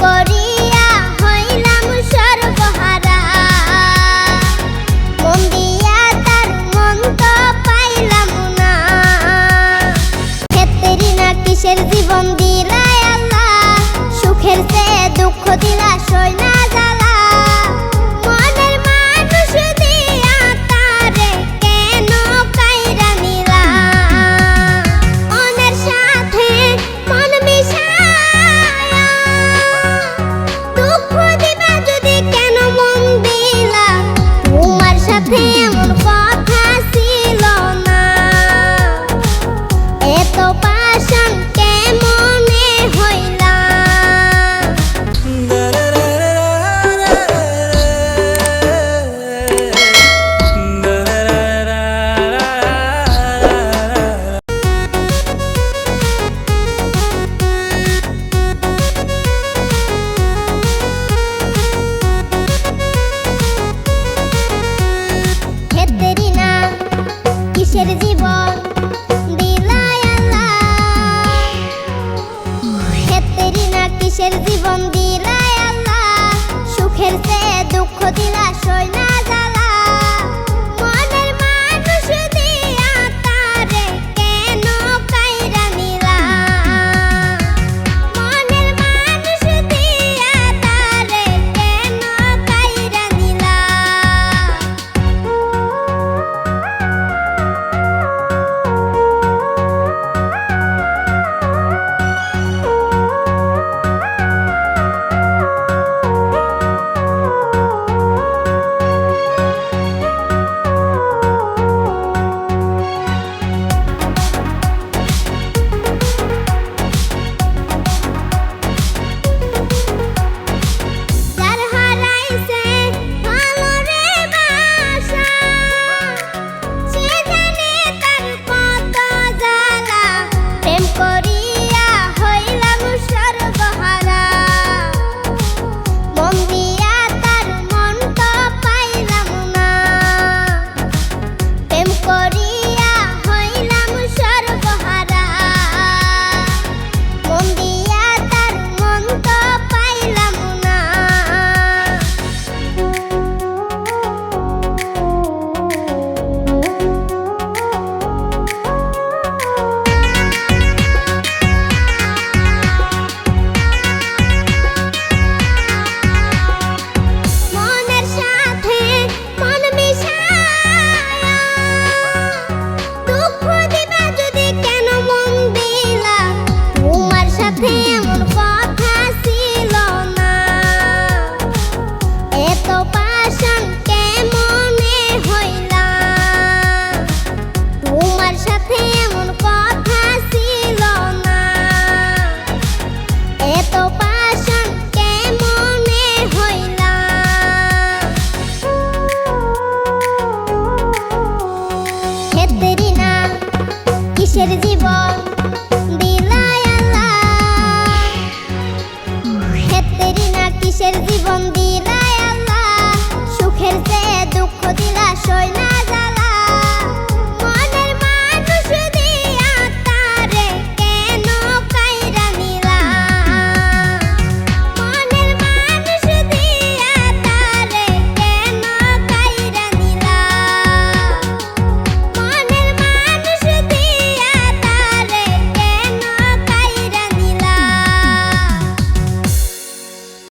করিয়া হইলাম সর্বহারা, মন দিয়া তার মন তো পাইলাম না। ক্ষেত্রেরই না কিসের জীবন দিলাই আল্লাহ, সুখের চেয়ে দুঃখ দিলা সই না জ্বালা। মনের মানুষ দিয়া তারে কেন কাইরা নিলা, মনের সাথে মন মিশায়া দুঃখ দিবা যদি কেন মন দিলা। তোমার সাথে এমন কথা ছিল না, এত পাষাণ কেমনে হইলা। ক্ষেত্রেরই না কিসের জীবন দিলাই আল্লাহ, ক্ষেত্রেরই না কিসের জীবন দিলাই আল্লাহ, সুখের চেয়ে দুঃখ দিলা সই না জ্বালা। মনের মানুষ দিয়া তারে কেন কাইরা নিলা, মনের মানুষ দিয়া তারে কেন কাইরা নিলা। যার হারাইছে ভালো রে বাসা, সে জানে তার কত জ্বালা। প্রেম করিয়া হইলাম সর্বহারা, মন দিয়া তার মন তো পাইলাম না। প্রেম করিয়া হইলাম সর্বহারা, মন দিয়া তার মন তো পাইলাম না। মনের সাথে মন মিশায়া দুঃখ দিবা যদি কেন মন দিলা। তোমার সাথে এমন কথা ছিল না, এত পাষাণ কেমনে হইলা। তোমার সাথে এমন কথা ছিল না, এত পাষাণ কেমনে হইলা। ক্ষেত্রেরই না কিসের জীবন দিলাই আল্লাহ, ক্ষেত্রেরই না কিসের জীবন